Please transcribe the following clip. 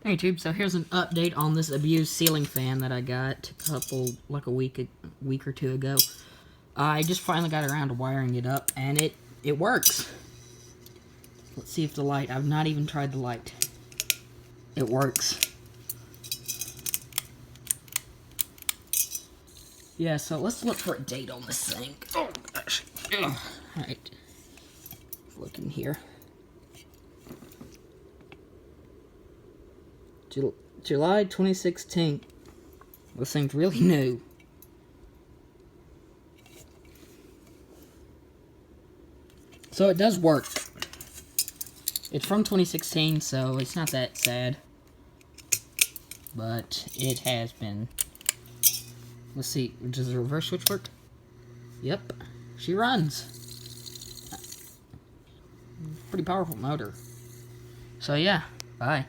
Hey YouTube, so here's an update on this abused ceiling fan that I got a week or two ago. I just finally got around to wiring it up, and it works. Let's see if I've not even tried the light. It works. Yeah, so let's look for a date on this thing. Oh gosh. Alright. Look in here. July 2016. This thing's really new. So it does work. It's from 2016, so it's not that sad. But it has been. Let's see, does the reverse switch work? Yep, she runs. Pretty powerful motor. So yeah, bye.